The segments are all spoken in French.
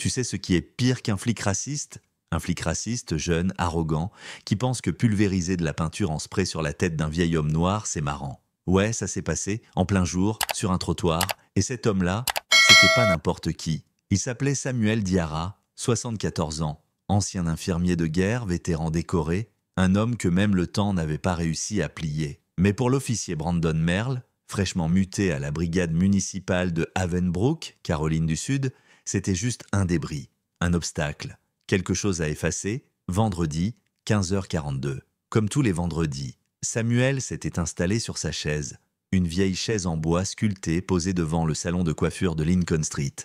Tu sais ce qui est pire qu'un flic raciste? Un flic raciste, jeune, arrogant, qui pense que pulvériser de la peinture en spray sur la tête d'un vieil homme noir, c'est marrant. Ouais, ça s'est passé, en plein jour, sur un trottoir, et cet homme-là, c'était pas n'importe qui. Il s'appelait Samuel Diarra, 74 ans, ancien infirmier de guerre, vétéran décoré, un homme que même le temps n'avait pas réussi à plier. Mais pour l'officier Brandon Merle, fraîchement muté à la brigade municipale de Havenbrook, Caroline du Sud, c'était juste un débris, un obstacle, quelque chose à effacer, vendredi, 15h42. Comme tous les vendredis, Samuel s'était installé sur sa chaise, une vieille chaise en bois sculptée posée devant le salon de coiffure de Lincoln Street.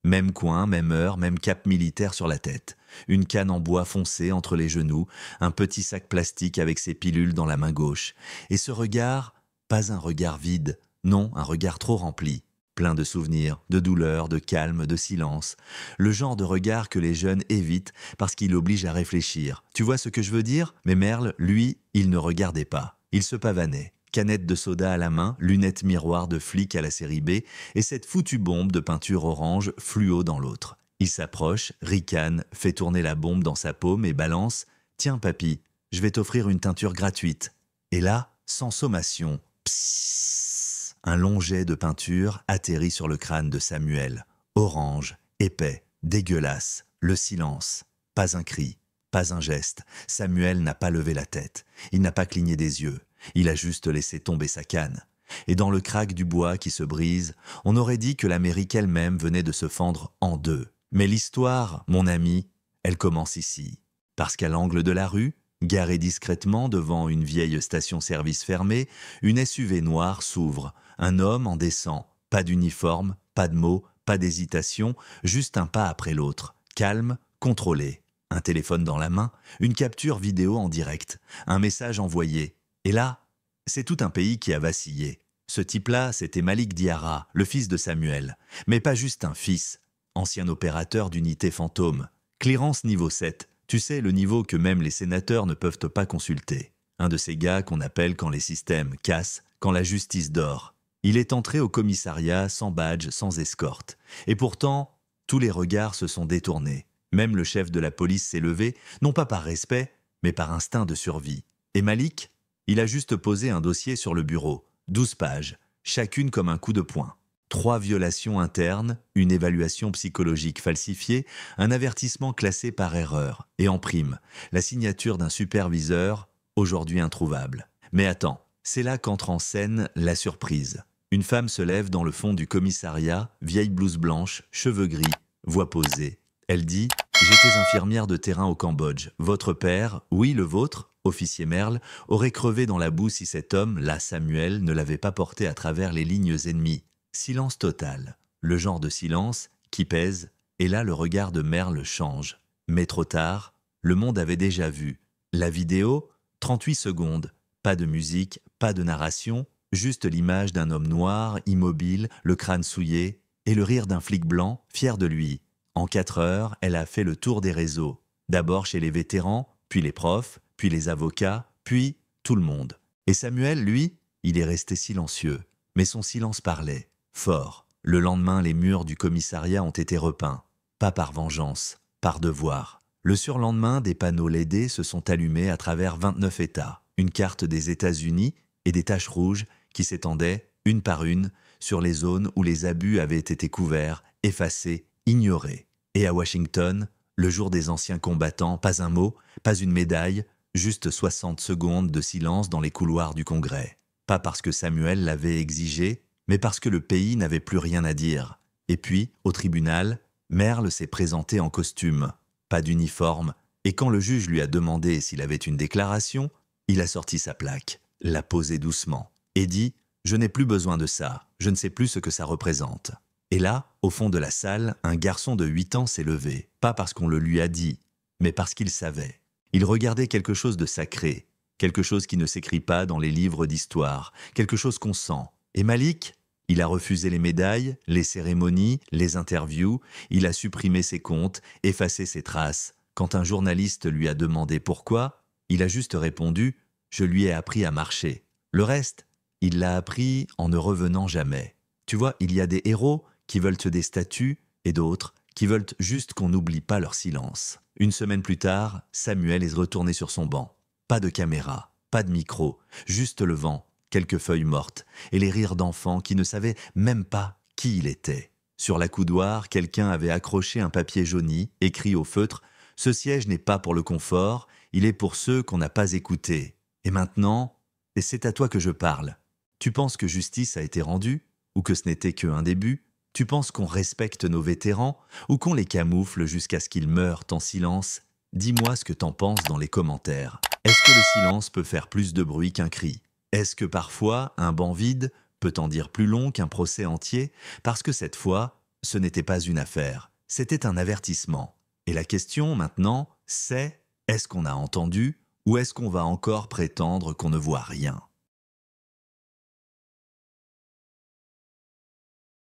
Même coin, même heure, même cap militaire sur la tête. Une canne en bois foncé entre les genoux, un petit sac plastique avec ses pilules dans la main gauche. Et ce regard, pas un regard vide, non, un regard trop rempli. Plein de souvenirs, de douleur, de calme, de silence. Le genre de regard que les jeunes évitent parce qu'il oblige à réfléchir. Tu vois ce que je veux dire? Mais Merle, lui, il ne regardait pas. Il se pavanait. Canette de soda à la main, lunettes miroir de flic à la série B, et cette foutue bombe de peinture orange fluo dans l'autre. Il s'approche, ricane, fait tourner la bombe dans sa paume et balance « Tiens papy, je vais t'offrir une teinture gratuite. » Et là, sans sommation, psssss, un long jet de peinture atterrit sur le crâne de Samuel. Orange, épais, dégueulasse, le silence. Pas un cri, pas un geste. Samuel n'a pas levé la tête. Il n'a pas cligné des yeux. Il a juste laissé tomber sa canne. Et dans le craque du bois qui se brise, on aurait dit que l'Amérique elle-même venait de se fendre en deux. Mais l'histoire, mon ami, elle commence ici. Parce qu'à l'angle de la rue, garée discrètement devant une vieille station-service fermée, une SUV noire s'ouvre. Un homme en descend. Pas d'uniforme, pas de mots, pas d'hésitation, juste un pas après l'autre. Calme, contrôlé. Un téléphone dans la main, une capture vidéo en direct, un message envoyé. Et là, c'est tout un pays qui a vacillé. Ce type-là, c'était Malik Diarra, le fils de Samuel. Mais pas juste un fils, ancien opérateur d'unité fantôme. Clearance niveau 7, tu sais, le niveau que même les sénateurs ne peuvent pas consulter. Un de ces gars qu'on appelle quand les systèmes cassent, quand la justice dort. Il est entré au commissariat sans badge, sans escorte. Et pourtant, tous les regards se sont détournés. Même le chef de la police s'est levé, non pas par respect, mais par instinct de survie. Et Malik ? Il a juste posé un dossier sur le bureau, 12 pages, chacune comme un coup de poing. 3 violations internes, une évaluation psychologique falsifiée, un avertissement classé par erreur, et en prime, la signature d'un superviseur, aujourd'hui introuvable. Mais attends, c'est là qu'entre en scène la surprise. Une femme se lève dans le fond du commissariat, vieille blouse blanche, cheveux gris, voix posée. Elle dit « J'étais infirmière de terrain au Cambodge. Votre père, oui le vôtre, officier Merle, aurait crevé dans la boue si cet homme, là Samuel, ne l'avait pas porté à travers les lignes ennemies. » Silence total. Le genre de silence qui pèse, et là le regard de Merle change. Mais trop tard, le monde avait déjà vu. La vidéo, 38 secondes. Pas de musique, pas de narration, juste l'image d'un homme noir, immobile, le crâne souillé, et le rire d'un flic blanc, fier de lui. En 4 heures, elle a fait le tour des réseaux. D'abord chez les vétérans, puis les profs, puis les avocats, puis tout le monde. Et Samuel, lui, il est resté silencieux. Mais son silence parlait, fort. Le lendemain, les murs du commissariat ont été repeints. Pas par vengeance, par devoir. Le surlendemain, des panneaux LED se sont allumés à travers 29 États. Une carte des États-Unis et des taches rouges qui s'étendaient, une par une, sur les zones où les abus avaient été couverts, effacés, ignorés. Et à Washington, le jour des anciens combattants, pas un mot, pas une médaille, juste 60 secondes de silence dans les couloirs du Congrès. Pas parce que Samuel l'avait exigé, mais parce que le pays n'avait plus rien à dire. Et puis, au tribunal, Merle s'est présenté en costume, pas d'uniforme, et quand le juge lui a demandé s'il avait une déclaration, il a sorti sa plaque, l'a posée doucement, et dit « Je n'ai plus besoin de ça, je ne sais plus ce que ça représente ». Et là, au fond de la salle, un garçon de 8 ans s'est levé, pas parce qu'on le lui a dit, mais parce qu'il savait. Il regardait quelque chose de sacré, quelque chose qui ne s'écrit pas dans les livres d'histoire, quelque chose qu'on sent. Et Malik, il a refusé les médailles, les cérémonies, les interviews, il a supprimé ses comptes, effacé ses traces. Quand un journaliste lui a demandé pourquoi, il a juste répondu « Je lui ai appris à marcher ». Le reste, il l'a appris en ne revenant jamais. Tu vois, il y a des héros qui veulent des statues et d'autres qui veulent juste qu'on n'oublie pas leur silence. Une semaine plus tard, Samuel est retourné sur son banc. Pas de caméra, pas de micro, juste le vent, quelques feuilles mortes et les rires d'enfants qui ne savaient même pas qui il était. Sur la coudoir, quelqu'un avait accroché un papier jauni, écrit au feutre « Ce siège n'est pas pour le confort, il est pour ceux qu'on n'a pas écoutés. Et maintenant, et c'est à toi que je parle. Tu penses que justice a été rendue? Ou que ce n'était qu'un début? Tu penses qu'on respecte nos vétérans? Ou qu'on les camoufle jusqu'à ce qu'ils meurent en silence? Dis-moi ce que t'en penses dans les commentaires. Est-ce que le silence peut faire plus de bruit qu'un cri? Est-ce que parfois, un banc vide peut en dire plus long qu'un procès entier? Parce que cette fois, ce n'était pas une affaire, c'était un avertissement. Et la question maintenant, c'est, est-ce qu'on a entendu ou est-ce qu'on va encore prétendre qu'on ne voit rien?